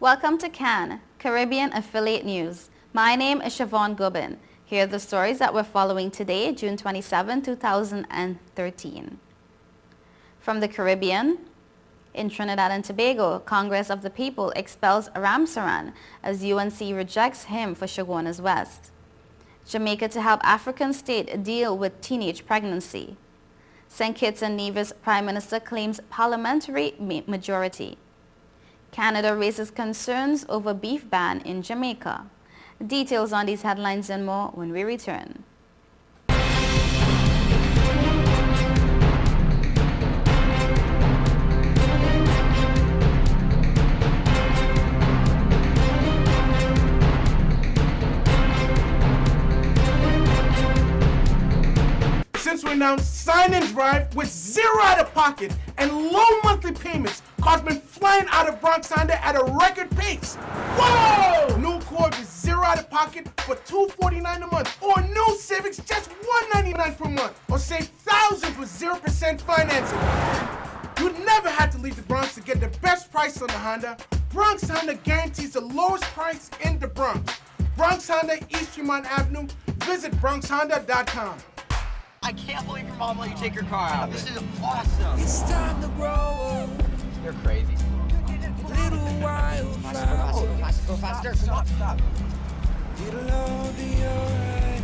Welcome to CAN, Caribbean Affiliate News. My name is Siobhan Gubin. Here are the stories that we're following today, June 27, 2013. From the Caribbean, in Trinidad and Tobago, Congress of the People expels Ramsaran as UNC rejects him for Chaguanas West. Jamaica to help African state deal with teenage pregnancy. St. Kitts and Nevis Prime Minister claims parliamentary majority. Canada raises concerns over beef ban in Jamaica. Details on these headlines and more when we return. Since we announced Sign and Drive with zero out of pocket and low monthly payments, cars been flying out of Bronx Honda at a record pace. Whoa! New Accord with zero out of pocket for $249 a month, or new Civics just $199 per month, or save thousands with 0% financing. You never had to leave the Bronx to get the best price on the Honda. Bronx Honda guarantees the lowest price in the Bronx. Bronx Honda, East Tremont Avenue. Visit BronxHonda.com. I can't believe your mom let you take your car out. This is awesome. It's time to grow up. You're crazy. Little while Go faster. Stop. It'll all be alright.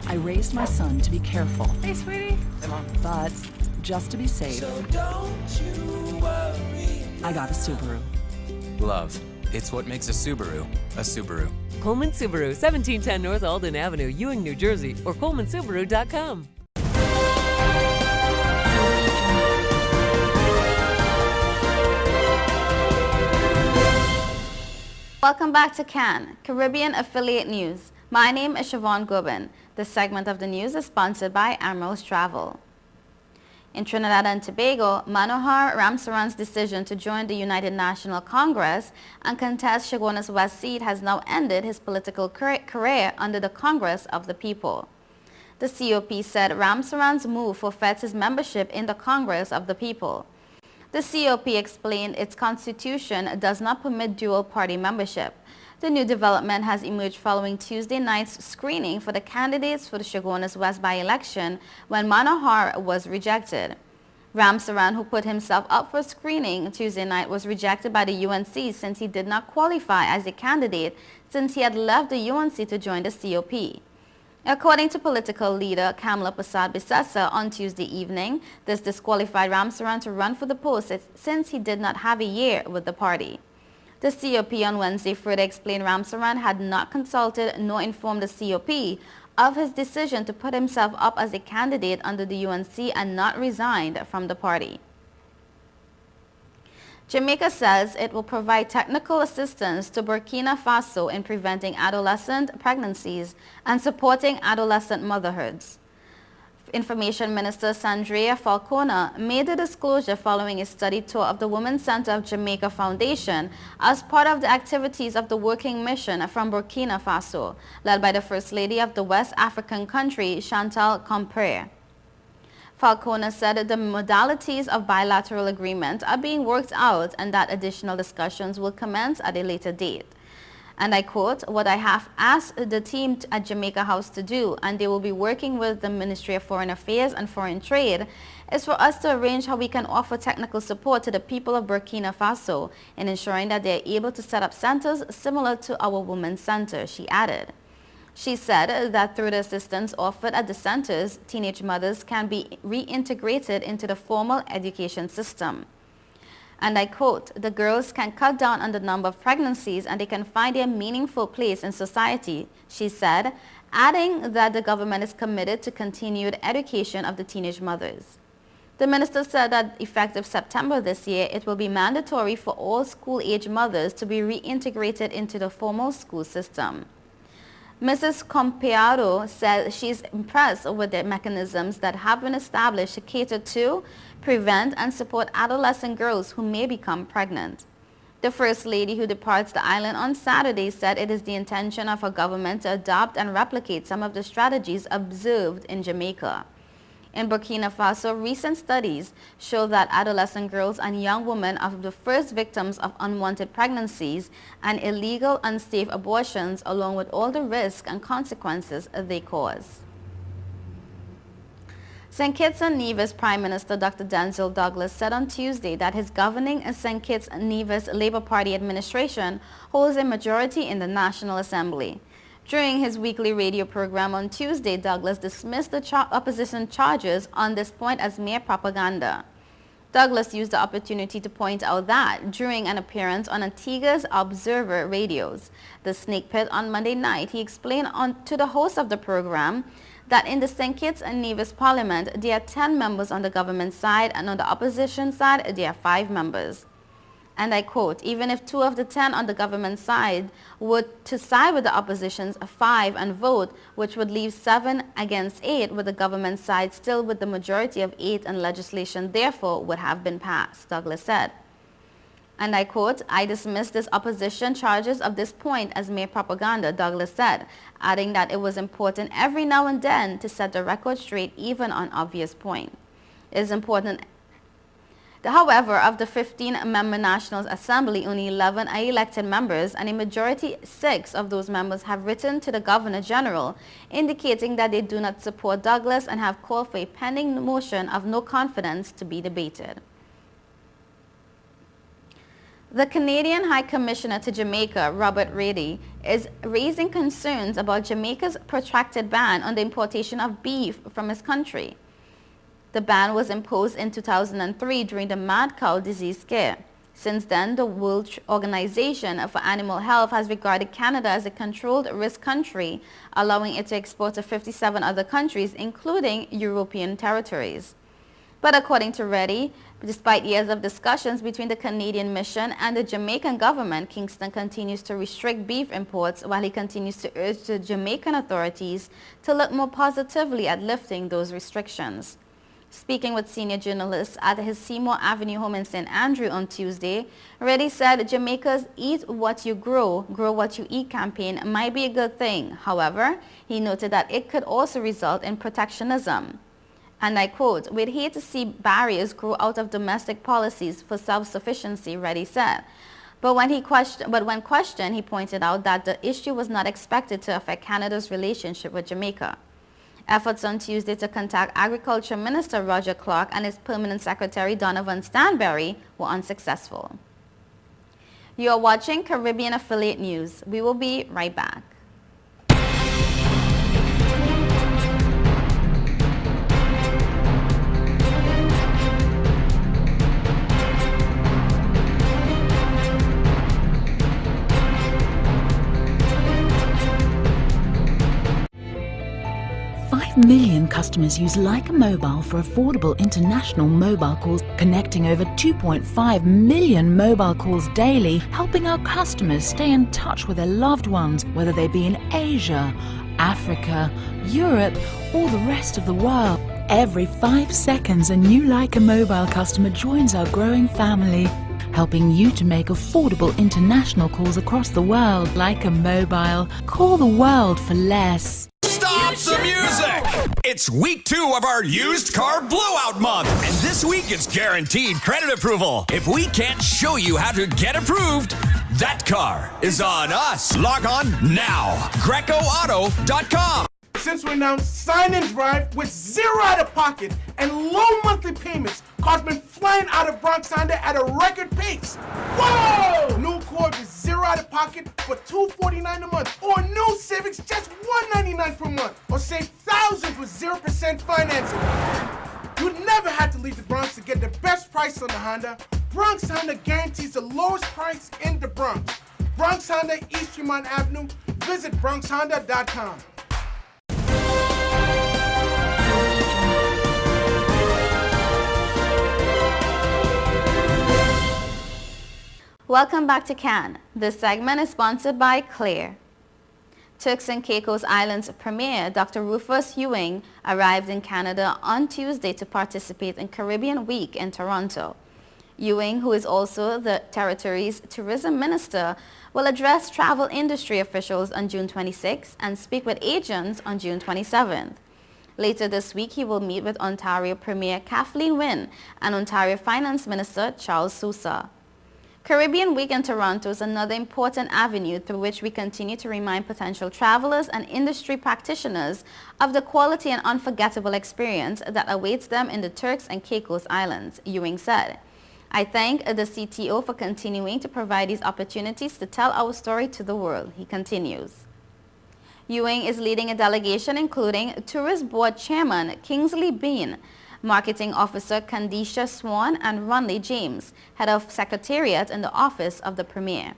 I raised my son to be careful, Hey, sweetie. Hey, Mom. but just to be safe, So don't you worry. I got a Subaru. Love. It's what makes a Subaru a Subaru. Coleman Subaru, 1710 North Alden Avenue, Ewing, New Jersey, or colemansubaru.com. Welcome back to CAN, Caribbean Affiliate News. My name is Siobhan Gubin. This segment of the news is sponsored by Emeralds Travel. In Trinidad and Tobago, Manohar Ramsaran's decision to join the United National Congress and contest Chaguanas West seat has now ended his political career under the Congress of the People. The COP said Ramsaran's move forfeits his membership in the Congress of the People. The COP explained its constitution does not permit dual-party membership. The new development has emerged following Tuesday night's screening for the candidates for the Chaguanas West by-election when Manohar was rejected. Ramsaran, who put himself up for screening Tuesday night, was rejected by the UNC since he did not qualify as a candidate since he had left the UNC to join the COP. According to political leader Kamla Persad-Bissessar on Tuesday evening, this disqualified Ramsaran to run for the post since he did not have a year with the party. The COP on Wednesday further explained Ramsaran had not consulted nor informed the COP of his decision to put himself up as a candidate under the UNC and not resigned from the party. Jamaica says it will provide technical assistance to Burkina Faso in preventing adolescent pregnancies and supporting adolescent motherhoods. Information Minister Sandria Falcona made the disclosure following a study tour of the Women's Center of Jamaica Foundation as part of the activities of the working mission from Burkina Faso, led by the First Lady of the West African country, Chantal Compaore. Falcona said the modalities of bilateral agreement are being worked out and that additional discussions will commence at a later date. And I quote, "What I have asked the team at Jamaica House to do, and they will be working with the Ministry of Foreign Affairs and Foreign Trade, is for us to arrange how we can offer technical support to the people of Burkina Faso in ensuring that they are able to set up centers similar to our Women's Center," she added. She said that through the assistance offered at the centers, teenage mothers can be reintegrated into the formal education system. And I quote, "The girls can cut down on the number of pregnancies and they can find their meaningful place in society," she said, adding that the government is committed to continued education of the teenage mothers. The minister said that effective September this year, it will be mandatory for all school-age mothers to be reintegrated into the formal school system. Mrs. Compaore said she's impressed with the mechanisms that have been established to cater to, prevent, and support adolescent girls who may become pregnant. The First Lady, who departs the island on Saturday, said it is the intention of her government to adopt and replicate some of the strategies observed in Jamaica. In Burkina Faso, recent studies show that adolescent girls and young women are the first victims of unwanted pregnancies and illegal, unsafe abortions, along with all the risks and consequences they cause. St. Kitts and Nevis Prime Minister Dr. Denzel Douglas said on Tuesday that his governing St. Kitts and Nevis Labour Party administration holds a majority in the National Assembly. During his weekly radio program on Tuesday, Douglas dismissed the opposition charges on this point as mere propaganda. Douglas used the opportunity to point out that during an appearance on Antigua's Observer Radios, the Snake Pit on Monday night, he explained to the host of the program that in the St. Kitts and Nevis Parliament, there are 10 members on the government side, and on the opposition side, there are 5 members. And I quote, even if 2 of the 10 on the government side were to side with the opposition's 5 and vote, which would leave 7 against 8, with the government side still with the majority of 8, and legislation therefore would have been passed, Douglas said. And I quote, I dismiss this opposition charges of this point as mere propaganda, Douglas said, adding that it was important every now and then to set the record straight even on obvious points. It is important. However, of the 15-member National Assembly, only 11 are elected members, and a majority, 6 of those members, have written to the Governor General, indicating that they do not support Douglas and have called for a pending motion of no confidence to be debated. The Canadian High Commissioner to Jamaica, Robert Reedy, is raising concerns about Jamaica's protracted ban on the importation of beef from his country. The ban was imposed in 2003 during the mad cow disease scare. Since then, the World Organization for Animal Health has regarded Canada as a controlled risk country, allowing it to export to 57 other countries, including European territories. But according to Reddy, despite years of discussions between the Canadian mission and the Jamaican government, Kingston continues to restrict beef imports while he continues to urge the Jamaican authorities to look more positively at lifting those restrictions. Speaking with senior journalists at his Seymour Avenue home in St. Andrew on Tuesday, Reddy said Jamaica's Eat What You Grow, Grow What You Eat campaign might be a good thing. However, he noted that it could also result in protectionism. And I quote, we'd hate to see barriers grow out of domestic policies for self-sufficiency, Reddy said. But when questioned, he pointed out that the issue was not expected to affect Canada's relationship with Jamaica. Efforts on Tuesday to contact Agriculture Minister Roger Clark and his Permanent Secretary Donovan Stanberry were unsuccessful. You are watching Caribbean Affiliate News. We will be right back. 5 million customers use Leica Mobile for affordable international mobile calls, connecting over 2.5 million mobile calls daily, helping our customers stay in touch with their loved ones, whether they be in Asia, Africa, Europe, or the rest of the world. Every 5 seconds, a new Leica Mobile customer joins our growing family, helping you to make affordable international calls across the world. Leica Mobile. Call the world for less. Stop the music! It's week 2 of our used car blowout month, and this week it's guaranteed credit approval. If we can't show you how to get approved, that car is on us. Log on now. GrecoAuto.com. Since we announced Sign and Drive with 0 out of pocket and low monthly payments, cars been flying out of Bronx Honda at a record pace. Whoa! New Accord with 0 out of pocket for $249 a month, or new Civics just $199 per month, or save thousands with 0% financing. You never had to leave the Bronx to get the best price on the Honda. Bronx Honda guarantees the lowest price in the Bronx. Bronx Honda, East Tremont Avenue. Visit BronxHonda.com. Welcome back to Cannes. This segment is sponsored by Claire. Turks and Caicos Islands Premier Dr. Rufus Ewing arrived in Canada on Tuesday to participate in Caribbean Week in Toronto. Ewing, who is also the territory's tourism minister, will address travel industry officials on June 26 and speak with agents on June 27th. Later this week, he will meet with Ontario Premier Kathleen Wynne and Ontario Finance Minister Charles Sousa. Caribbean Week in Toronto is another important avenue through which we continue to remind potential travelers and industry practitioners of the quality and unforgettable experience that awaits them in the Turks and Caicos Islands, Ewing said. I thank the CTO for continuing to provide these opportunities to tell our story to the world, he continues. Ewing is leading a delegation including Tourist Board Chairman Kingsley Bean, Marketing Officer Candisha Swan, and Ronley James, Head of Secretariat in the Office of the Premier.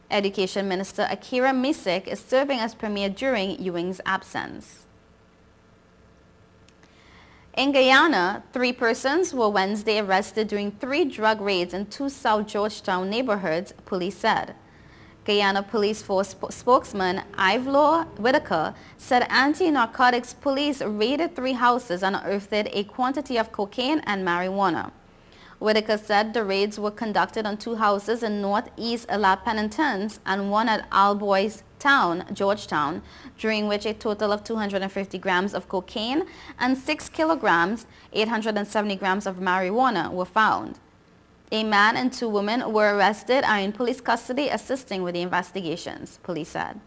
Education Minister Akira Misik is serving as Premier during Ewing's absence. In Guyana, 3 persons were Wednesday arrested during 3 drug raids in 2 South Georgetown neighborhoods, police said. Guyana Police Force spokesman Ivor Whitaker said anti-narcotics police raided 3 houses and unearthed a quantity of cocaine and marijuana. Whitaker said the raids were conducted on 2 houses in northeast La Penitence and 1 at Albois Town, Georgetown, during which a total of 250 grams of cocaine and 6 kilograms, 870 grams of marijuana were found. A man and 2 women were arrested and are in police custody assisting with the investigations, police said.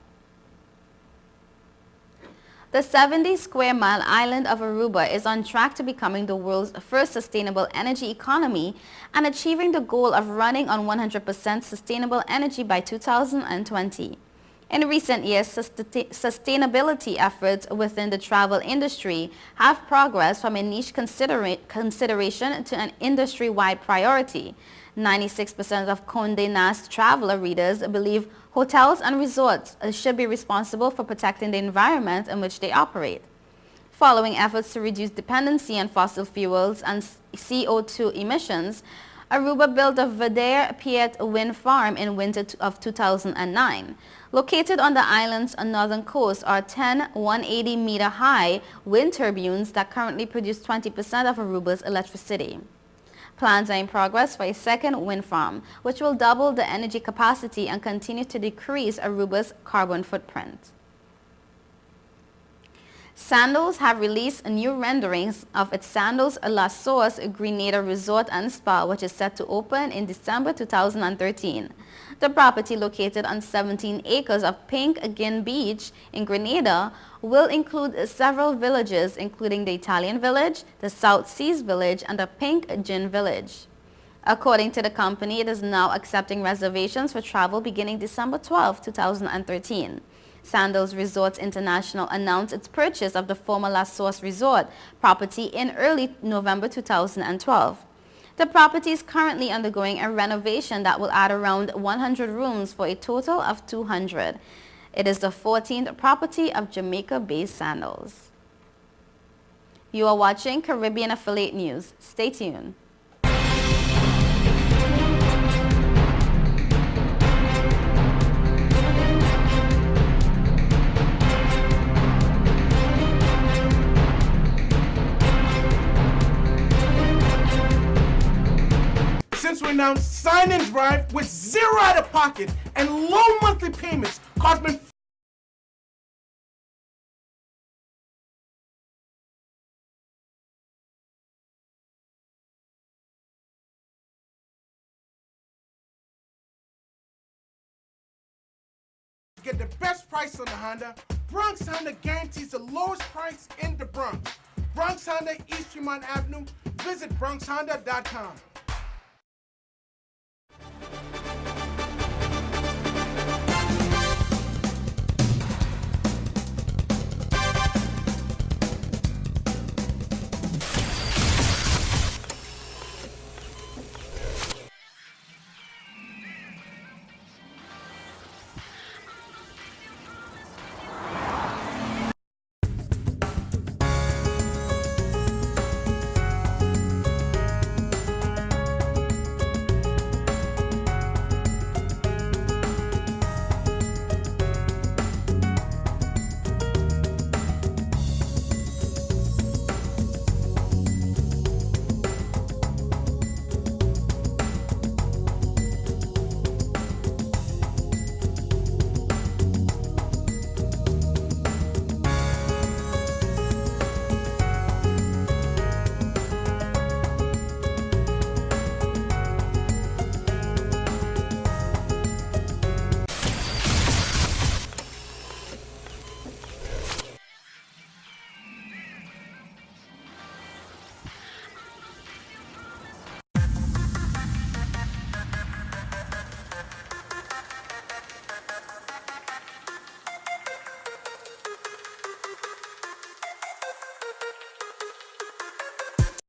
The 70-square-mile island of Aruba is on track to becoming the world's first sustainable energy economy and achieving the goal of running on 100% sustainable energy by 2020. In recent years, sustainability efforts within the travel industry have progressed from a niche consideration to an industry-wide priority. 96% of Condé Nast Traveler readers believe hotels and resorts should be responsible for protecting the environment in which they operate. Following efforts to reduce dependency on fossil fuels and CO2 emissions, Aruba built the Verdere Piet wind farm in winter of 2009. Located on the island's northern coast are 10 180-meter-high wind turbines that currently produce 20% of Aruba's electricity. Plans are in progress for a second wind farm, which will double the energy capacity and continue to decrease Aruba's carbon footprint. Sandals have released new renderings of its Sandals La Source Grenada Resort and Spa, which is set to open in December 2013. The property, located on 17 acres of Pink Gin Beach in Grenada, will include several villages, including the Italian Village, the South Seas Village, and the Pink Gin Village. According to the company, it is now accepting reservations for travel beginning December 12, 2013. Sandals Resorts International announced its purchase of the former La Source Resort property in early November 2012. The property is currently undergoing a renovation that will add around 100 rooms for a total of 200. It is the 14th property of Jamaica-based Sandals. You are watching Caribbean Affiliate News. Stay tuned. Since we announced Sign and Drive with 0 out of pocket and low monthly payments, Cosman get the best price on the Honda. Bronx Honda guarantees the lowest price in the Bronx. Bronx Honda, East Tremont Avenue. Visit BronxHonda.com.